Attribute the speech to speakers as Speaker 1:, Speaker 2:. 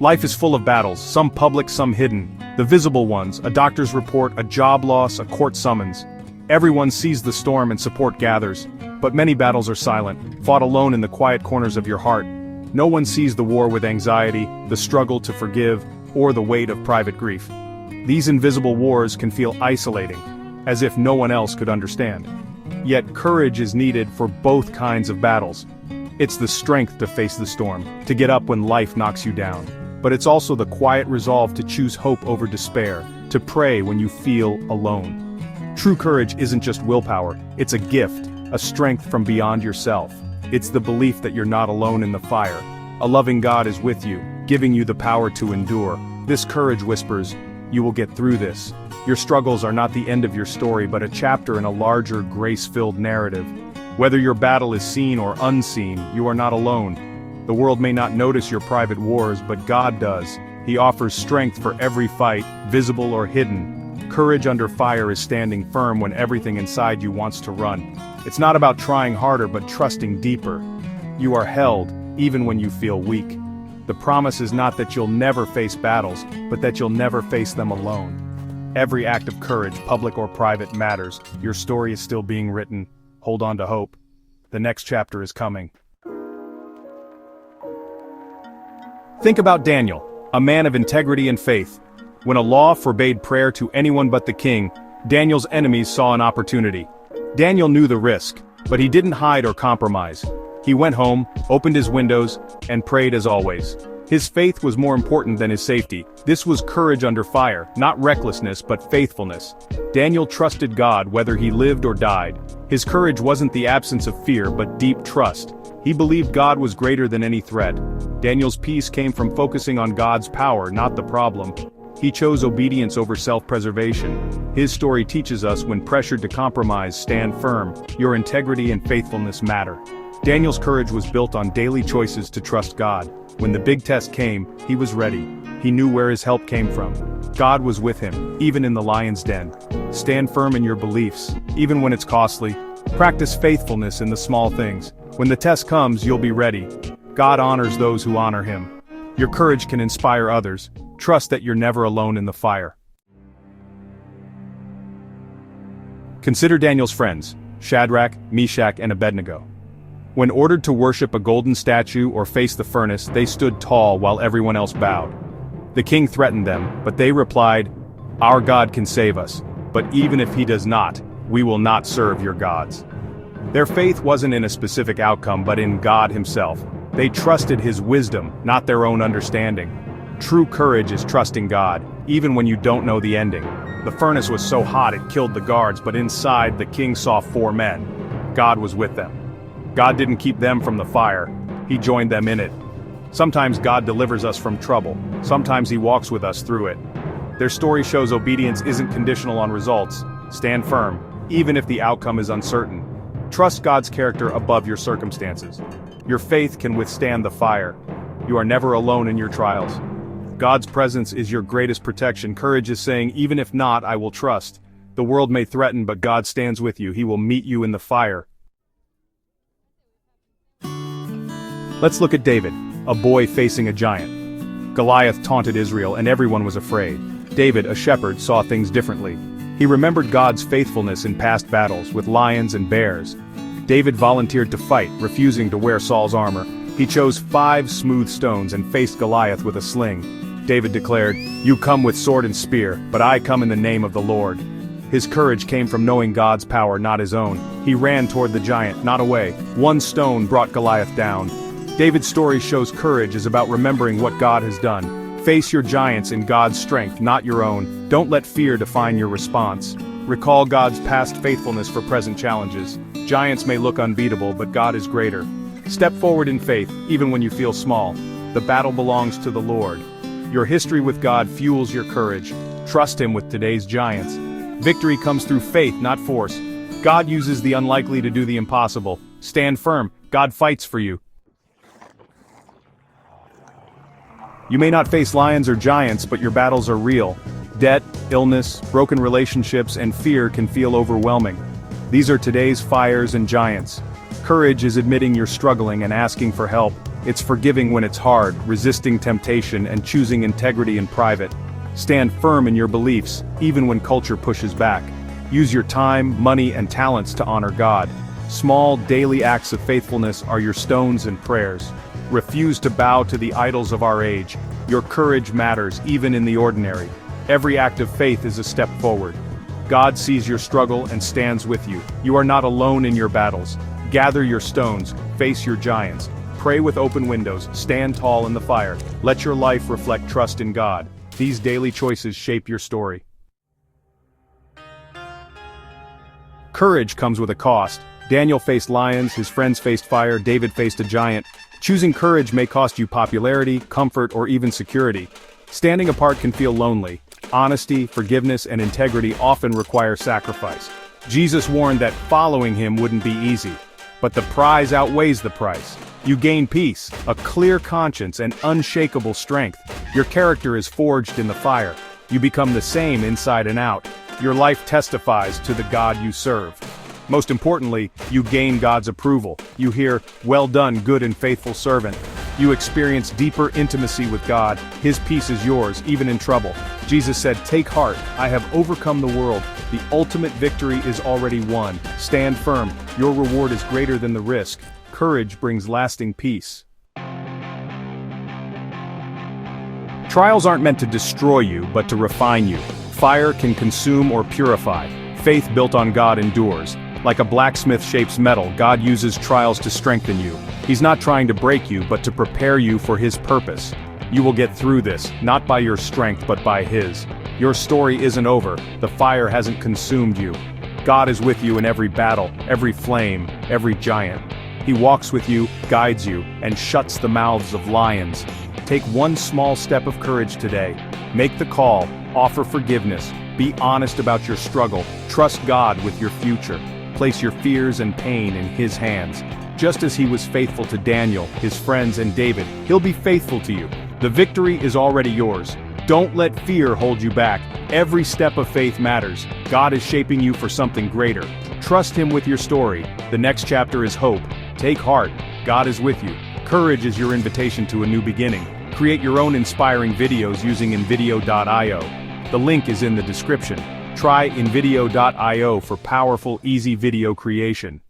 Speaker 1: Life is full of battles, some public, some hidden. The visible ones, a doctor's report, a job loss, a court summons. Everyone sees the storm and support gathers. But many battles are silent, fought alone in the quiet corners of your heart. No one sees the war with anxiety, the struggle to forgive, or the weight of private grief. These invisible wars can feel isolating, as if no one else could understand. Yet courage is needed for both kinds of battles. It's the strength to face the storm, to get up when life knocks you down. But it's also the quiet resolve to choose hope over despair, to pray when you feel alone. True courage isn't just willpower, it's a gift, a strength from beyond yourself. It's the belief that you're not alone in the fire. A loving God is with you, giving you the power to endure. This courage whispers, you will get through this. Your struggles are not the end of your story but a chapter in a larger, grace-filled narrative. Whether your battle is seen or unseen, you are not alone. The world may not notice your private wars, but God does. He offers strength for every fight, visible or hidden. Courage under fire is standing firm when everything inside you wants to run. It's not about trying harder but trusting deeper. You are held, even when you feel weak. The promise is not that you'll never face battles, but that you'll never face them alone. Every act of courage, public or private, matters. Your story is still being written. Hold on to hope. The next chapter is coming. Think about Daniel, a man of integrity and faith. When a law forbade prayer to anyone but the king, Daniel's enemies saw an opportunity. Daniel knew the risk, but he didn't hide or compromise. He went home, opened his windows, and prayed as always. His faith was more important than his safety. This was courage under fire, not recklessness but faithfulness. Daniel trusted God whether he lived or died. His courage wasn't the absence of fear but deep trust. He believed God was greater than any threat. Daniel's peace came from focusing on God's power, not the problem. He chose obedience over self-preservation. His story teaches us when pressured to compromise, stand firm. Your integrity and faithfulness matter. Daniel's courage was built on daily choices to trust God. When the big test came, he was ready. He knew where his help came from. God was with him, even in the lion's den. Stand firm in your beliefs, even when it's costly. Practice faithfulness in the small things. When the test comes, you'll be ready. God honors those who honor him. Your courage can inspire others. Trust that you're never alone in the fire. Consider Daniel's friends, Shadrach, Meshach, and Abednego. When ordered to worship a golden statue or face the furnace, they stood tall while everyone else bowed. The king threatened them, but they replied, "Our God can save us, but even if he does not, we will not serve your gods." Their faith wasn't in a specific outcome but in God himself. They trusted his wisdom, not their own understanding. True courage is trusting God, even when you don't know the ending. The furnace was so hot it killed the guards, but inside the king saw 4 men. God was with them. God didn't keep them from the fire, he joined them in it. Sometimes God delivers us from trouble, sometimes he walks with us through it. Their story shows obedience isn't conditional on results. Stand firm, even if the outcome is uncertain. Trust God's character above your circumstances. Your faith can withstand the fire. You are never alone in your trials. God's presence is your greatest protection. Courage is saying, even if not, I will trust. The world may threaten, but God stands with you. He will meet you in the fire. Let's look at David, a boy facing a giant. Goliath taunted Israel and everyone was afraid. David, a shepherd, saw things differently. He remembered God's faithfulness in past battles with lions and bears. David volunteered to fight, refusing to wear Saul's armor. He chose 5 smooth stones and faced Goliath with a sling. David declared, "You come with sword and spear, but I come in the name of the Lord." His courage came from knowing God's power, not his own. He ran toward the giant, not away. 1 stone brought Goliath down. David's story shows courage is about remembering what God has done. Face your giants in God's strength, not your own. Don't let fear define your response. Recall God's past faithfulness for present challenges. Giants may look unbeatable, but God is greater. Step forward in faith, even when you feel small. The battle belongs to the Lord. Your history with God fuels your courage. Trust him with today's giants. Victory comes through faith, not force. God uses the unlikely to do the impossible. Stand firm. God fights for you. You may not face lions or giants, but your battles are real. Debt, illness, broken relationships, and fear can feel overwhelming. These are today's fires and giants. Courage is admitting you're struggling and asking for help. It's forgiving when it's hard, resisting temptation, and choosing integrity in private. Stand firm in your beliefs, even when culture pushes back. Use your time, money, and talents to honor God. Small, daily acts of faithfulness are your stones and prayers. Refuse to bow to the idols of our age. Your courage matters, even in the ordinary. Every act of faith is a step forward. God sees your struggle and stands with you. You are not alone in your battles. Gather your stones, face your giants. Pray with open windows, stand tall in the fire. Let your life reflect trust in God. These daily choices shape your story. Courage comes with a cost. Daniel faced lions, his friends faced fire, David faced a giant. Choosing courage may cost you popularity, comfort, or even security. Standing apart can feel lonely. Honesty, forgiveness, and integrity often require sacrifice. Jesus warned that following him wouldn't be easy. But the prize outweighs the price. You gain peace, a clear conscience, and unshakable strength. Your character is forged in the fire. You become the same inside and out. Your life testifies to the God you serve. Most importantly, you gain God's approval. You hear, "Well done, good and faithful servant." You experience deeper intimacy with God. His peace is yours, even in trouble. Jesus said, "Take heart, I have overcome the world. The ultimate victory is already won. Stand firm, your reward is greater than the risk." Courage brings lasting peace. Trials aren't meant to destroy you, but to refine you. Fire can consume or purify. Faith built on God endures. Like a blacksmith shapes metal, God uses trials to strengthen you. He's not trying to break you, but to prepare you for His purpose. You will get through this, not by your strength but by His. Your story isn't over, the fire hasn't consumed you. God is with you in every battle, every flame, every giant. He walks with you, guides you, and shuts the mouths of lions. Take one small step of courage today. Make the call, offer forgiveness, be honest about your struggle, trust God with your future. Place your fears and pain in His hands. Just as He was faithful to Daniel, his friends, and David, He'll be faithful to you. The victory is already yours. Don't let fear hold you back. Every step of faith matters. God is shaping you for something greater. Trust Him with your story. The next chapter is hope. Take heart. God is with you. Courage is your invitation to a new beginning. Create your own inspiring videos using InVideo.io. The link is in the description. Try InVideo.io for powerful, easy video creation.